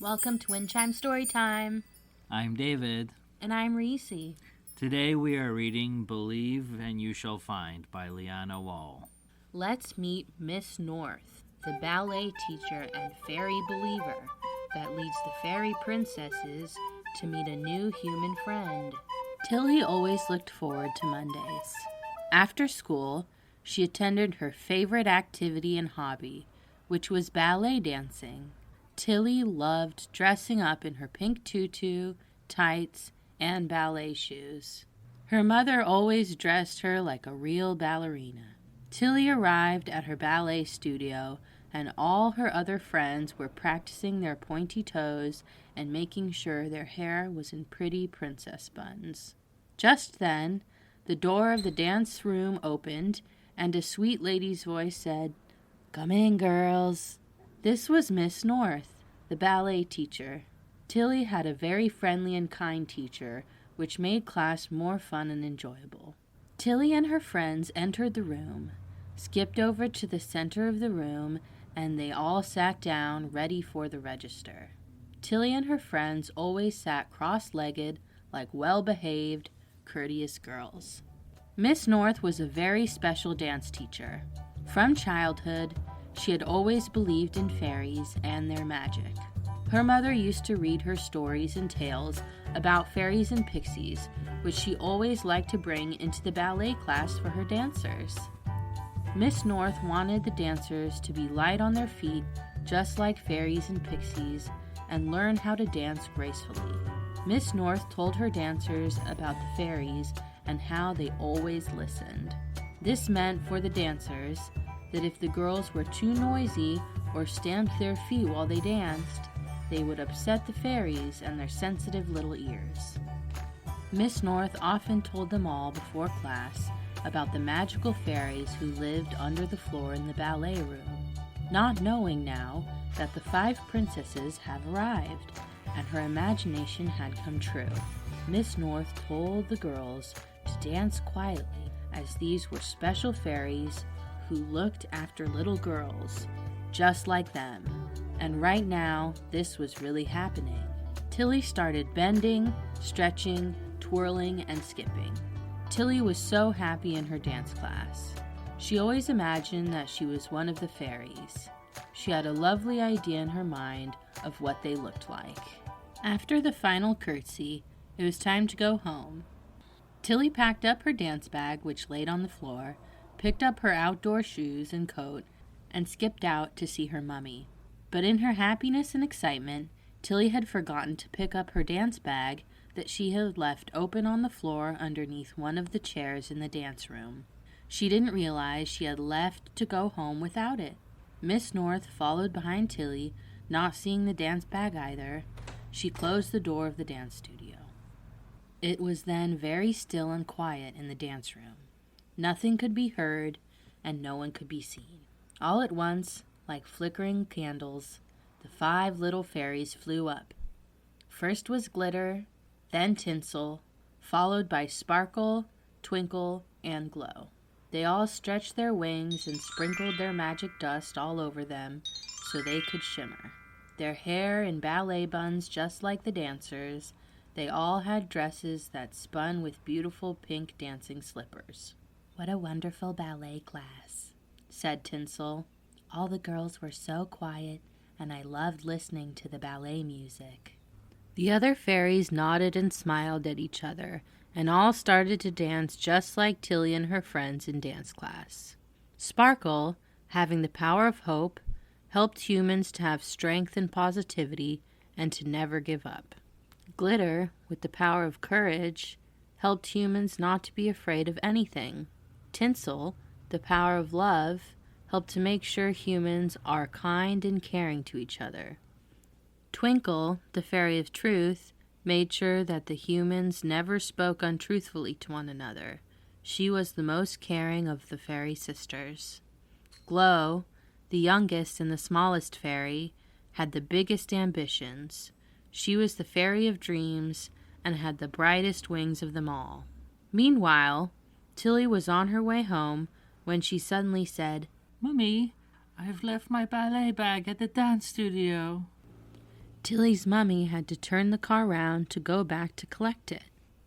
Welcome to Wind Chime Storytime. I'm David. And I'm Reese. Today we are reading Believe and You Shall Find by Liana Wall. Let's meet Miss North, the ballet teacher and fairy believer that leads the fairy princesses to meet a new human friend. Tilly always looked forward to Mondays. After school, she attended her favorite activity and hobby, which was ballet dancing. Tilly loved dressing up in her pink tutu, tights, and ballet shoes. Her mother always dressed her like a real ballerina. Tilly arrived at her ballet studio, and all her other friends were practicing their pointy toes and making sure their hair was in pretty princess buns. Just then, the door of the dance room opened, and a sweet lady's voice said, "Come in, girls." This was Miss North, the ballet teacher. Tilly had a very friendly and kind teacher, which made class more fun and enjoyable. Tilly and her friends entered the room, skipped over to the center of the room, and they all sat down, ready for the register. Tilly and her friends always sat cross-legged, like well-behaved, courteous girls. Miss North was a very special dance teacher. From childhood, she had always believed in fairies and their magic. Her mother used to read her stories and tales about fairies and pixies, which she always liked to bring into the ballet class for her dancers. Miss North wanted the dancers to be light on their feet, just like fairies and pixies, and learn how to dance gracefully. Miss North told her dancers about the fairies and how they always listened. This meant for the dancers that if the girls were too noisy or stamped their feet while they danced, they would upset the fairies and their sensitive little ears. Miss North often told them all before class about the magical fairies who lived under the floor in the ballet room, not knowing now that the 5 princesses have arrived, and her imagination had come true. Miss North told the girls to dance quietly, as these were special fairies who looked after little girls, just like them. And right now, this was really happening. Tilly started bending, stretching, twirling, and skipping. Tilly was so happy in her dance class. She always imagined that she was one of the fairies. She had a lovely idea in her mind of what they looked like. After the final curtsy, it was time to go home. Tilly packed up her dance bag, which laid on the floor, picked up her outdoor shoes and coat, and skipped out to see her mummy. But in her happiness and excitement, Tilly had forgotten to pick up her dance bag that she had left open on the floor underneath one of the chairs in the dance room. She didn't realize she had left to go home without it. Miss North followed behind Tilly, not seeing the dance bag either. She closed the door of the dance studio. It was then very still and quiet in the dance room. Nothing could be heard, and no one could be seen. All at once, like flickering candles, the 5 little fairies flew up. First was Glitter, then Tinsel, followed by Sparkle, Twinkle, and Glow. They all stretched their wings and sprinkled their magic dust all over them so they could shimmer. Their hair in ballet buns just like the dancers, they all had dresses that spun with beautiful pink dancing slippers. "What a wonderful ballet class," said Tinsel. "All the girls were so quiet, and I loved listening to the ballet music." The other fairies nodded and smiled at each other, and all started to dance just like Tilly and her friends in dance class. Sparkle, having the power of hope, helped humans to have strength and positivity and to never give up. Glitter, with the power of courage, helped humans not to be afraid of anything. Tinsel, the power of love, helped to make sure humans are kind and caring to each other. Twinkle, the fairy of truth, made sure that the humans never spoke untruthfully to one another. She was the most caring of the fairy sisters. Glow, the youngest and the smallest fairy, had the biggest ambitions. She was the fairy of dreams and had the brightest wings of them all. Meanwhile, Tilly was on her way home when she suddenly said, "Mummy, I've left my ballet bag at the dance studio." Tilly's mummy had to turn the car round to go back to collect it.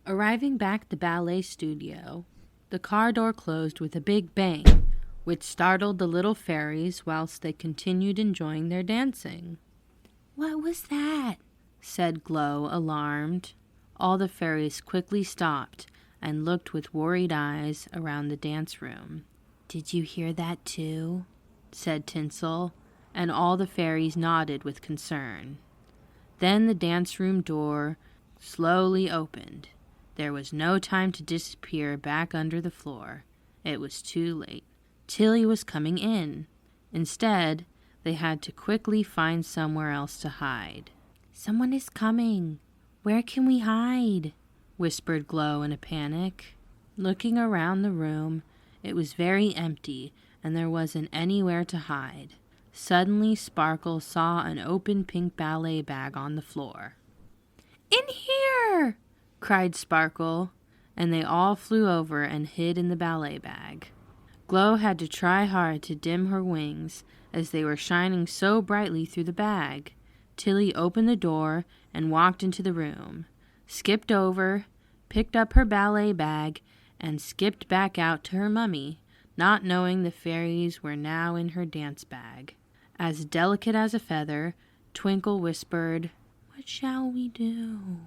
Arriving back at the ballet studio, the car door closed with a big bang, which startled the little fairies whilst they continued enjoying their dancing. "What was that?" said Glow, alarmed. All the fairies quickly stopped and looked with worried eyes around the dance room. "Did you hear that too?" said Tinsel, and all the fairies nodded with concern. Then the dance room door slowly opened. There was no time to disappear back under the floor. It was too late. Tilly was coming in. Instead, they had to quickly find somewhere else to hide. "Someone is coming. Where can we hide?" whispered Glow in a panic. Looking around the room, it was very empty and there wasn't anywhere to hide. Suddenly, Sparkle saw an open pink ballet bag on the floor. "In here!" cried Sparkle, and they all flew over and hid in the ballet bag. Glow had to try hard to dim her wings as they were shining so brightly through the bag. Tilly opened the door and walked into the room, skipped over, picked up her ballet bag, and skipped back out to her mummy, not knowing the fairies were now in her dance bag. As delicate as a feather, Twinkle whispered, "What shall we do?"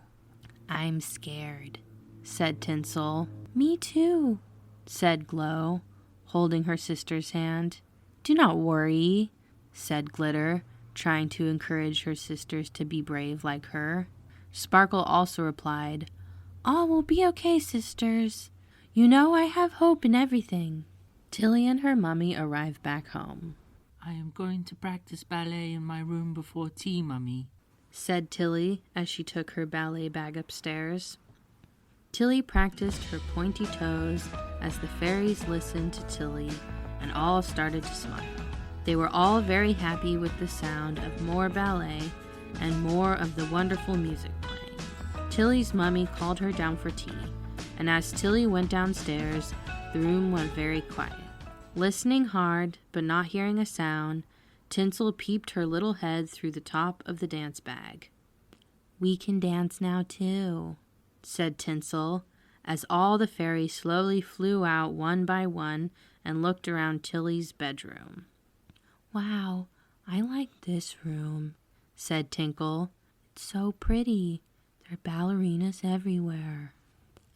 "I'm scared," said Tinsel. "Me too," said Glow, holding her sister's hand. "Do not worry," said Glitter, trying to encourage her sisters to be brave like her. Sparkle also replied, "All will be okay, sisters. You know I have hope in everything." Tilly and her mummy arrived back home. "I am going to practice ballet in my room before tea, Mummy," said Tilly as she took her ballet bag upstairs. Tilly practiced her pointy toes as the fairies listened to Tilly and all started to smile. They were all very happy with the sound of more ballet and more of the wonderful music playing. Tilly's mummy called her down for tea, and as Tilly went downstairs, the room went very quiet. Listening hard, but not hearing a sound, Tinsel peeped her little head through the top of the dance bag. "We can dance now, too," said Tinsel, as all the fairies slowly flew out one by one and looked around Tilly's bedroom. "Wow, I like this room," said Tinkle. "It's so pretty. There are ballerinas everywhere."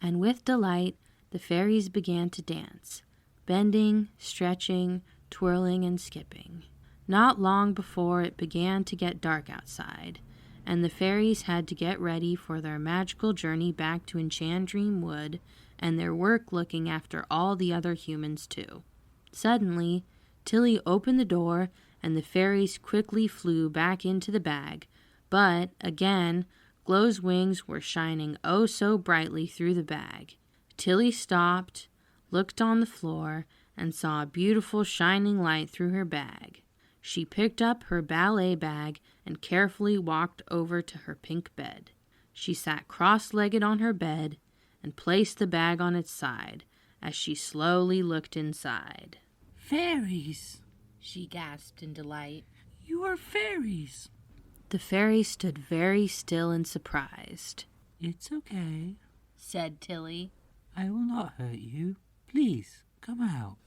And with delight, the fairies began to dance, bending, stretching, twirling, and skipping. Not long before it began to get dark outside, and the fairies had to get ready for their magical journey back to Enchandream Wood and their work looking after all the other humans too. Suddenly, Tilly opened the door and the fairies quickly flew back into the bag, but, again, Glow's wings were shining oh so brightly through the bag. Tilly stopped, looked on the floor, and saw a beautiful shining light through her bag. She picked up her ballet bag and carefully walked over to her pink bed. She sat cross-legged on her bed and placed the bag on its side as she slowly looked inside. "Fairies!" she gasped in delight. "You are fairies!" The fairies stood very still and surprised. "It's okay," said Tilly. "I will not hurt you. Please, come out."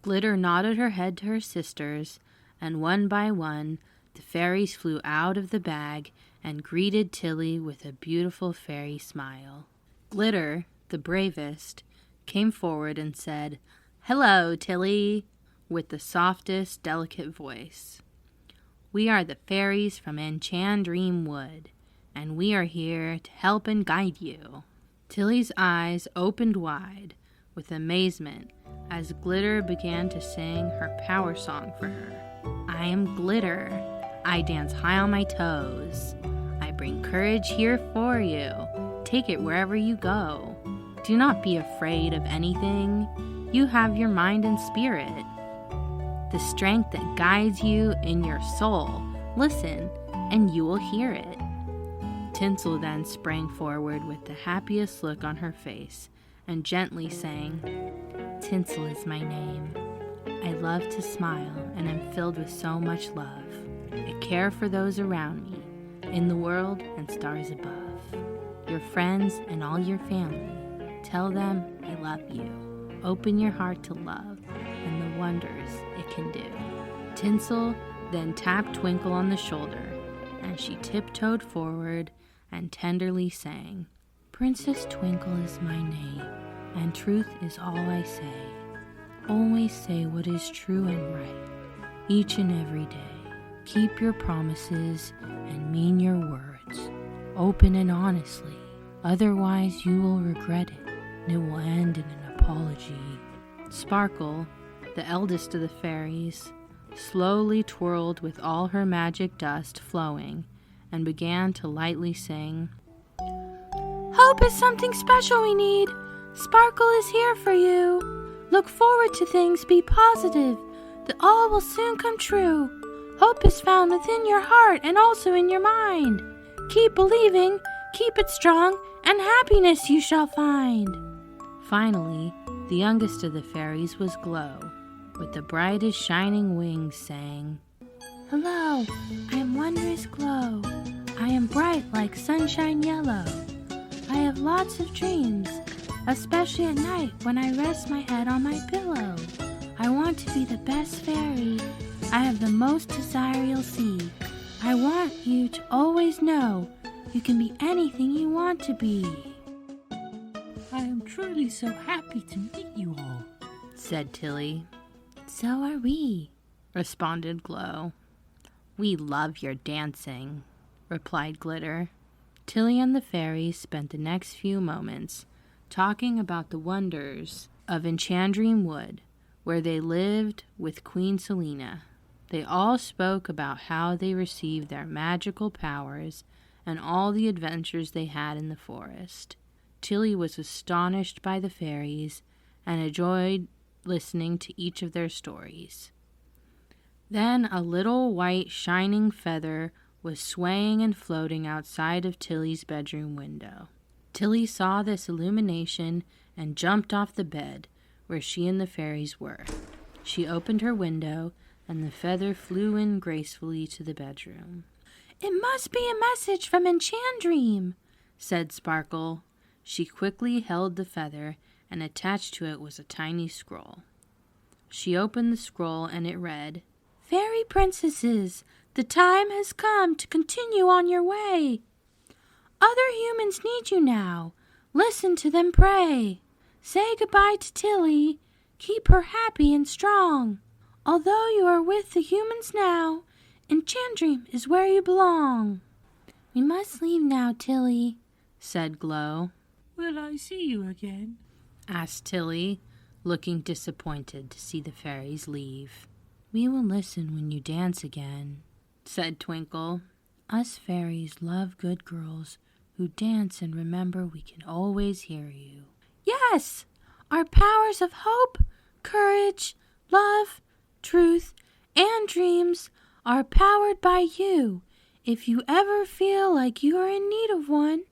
Glitter nodded her head to her sisters, and one by one, the fairies flew out of the bag and greeted Tilly with a beautiful fairy smile. Glitter, the bravest, came forward and said, "Hello, Tilly," with the softest, delicate voice. "We are the fairies from Enchandream Wood, and we are here to help and guide you." Tilly's eyes opened wide with amazement as Glitter began to sing her power song for her. "I am Glitter. I dance high on my toes. I bring courage here for you. Take it wherever you go. Do not be afraid of anything. You have your mind and spirit, the strength that guides you in your soul. Listen, and you will hear it." Tinsel then sprang forward with the happiest look on her face and gently sang, "Tinsel is my name. I love to smile and am filled with so much love. I care for those around me, in the world and stars above. Your friends and all your family, tell them I love you. Open your heart to love and the wonders it can do. Tinsel then tapped Twinkle on the shoulder, and she tiptoed forward and tenderly sang, Princess Twinkle is my name, and truth is all I say. Always say what is true and right, each and every day. Keep your promises and mean your words, open and honestly. Otherwise you will regret it, and it will end in an apology. Sparkle, the eldest of the fairies, slowly twirled with all her magic dust flowing and began to lightly sing, Hope is something special we need. Sparkle is here for you. Look forward to things, be positive, that all will soon come true. Hope is found within your heart and also in your mind. Keep believing, keep it strong, and happiness you shall find. Finally, the youngest of the fairies was Glow, with the brightest shining wings, saying, Hello, I am wondrous Glow. I am bright like sunshine yellow. I have lots of dreams, especially at night when I rest my head on my pillow. I want to be the best fairy. I have the most desire you'll see. I want you to always know you can be anything you want to be. I am truly so happy to meet you all, said Tilly. So are we, responded Glow. We love your dancing, replied Glitter. Tilly and the fairies spent the next few moments talking about the wonders of Enchandream Wood, where they lived with Queen Selena. They all spoke about how they received their magical powers and all the adventures they had in the forest. Tilly was astonished by the fairies and enjoyed listening to each of their stories. Then a little white shining feather was swaying and floating outside of Tilly's bedroom window. Tilly saw this illumination and jumped off the bed where she and the fairies were. She opened her window, and the feather flew in gracefully to the bedroom. It must be a message from Enchandream, said Sparkle. She quickly held the feather, and attached to it was a tiny scroll. She opened the scroll, and it read, Fairy princesses, the time has come to continue on your way. Other humans need you now. Listen to them pray. Say goodbye to Tilly. Keep her happy and strong. Although you are with the humans now, Enchandream is where you belong. We must leave now, Tilly, said Glow. Will I see you again? Asked Tilly, looking disappointed to see the fairies leave. We will listen when you dance again, said Twinkle. Us fairies love good girls who dance and remember we can always hear you. Yes! Our powers of hope, courage, love, truth, and dreams are powered by you. If you ever feel like you are in need of one,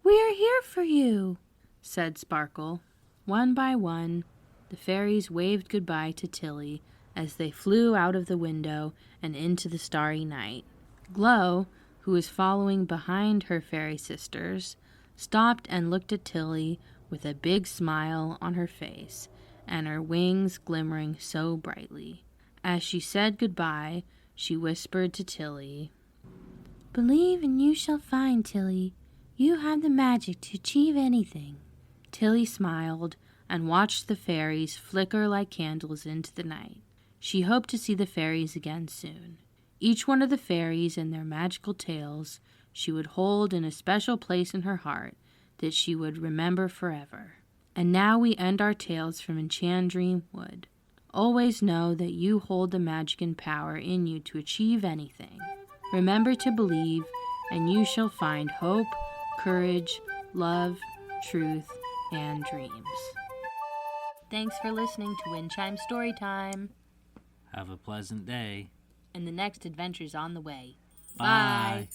we are here for you, said Sparkle. One by one, the fairies waved goodbye to Tilly as they flew out of the window and into the starry night. Glow, who was following behind her fairy sisters, stopped and looked at Tilly with a big smile on her face and her wings glimmering so brightly. As she said goodbye, she whispered to Tilly, Believe and you shall find, Tilly. You have the magic to achieve anything. Tilly smiled and watched the fairies flicker like candles into the night. She hoped to see the fairies again soon. Each one of the fairies and their magical tales she would hold in a special place in her heart that she would remember forever. And now we end our tales from Enchandream Wood. Always know that you hold the magic and power in you to achieve anything. Remember to believe, and you shall find hope, courage, love, truth, and dreams. Thanks for listening to Wind Chime Storytime. Have a pleasant day. And the next adventure's on the way. Bye. Bye.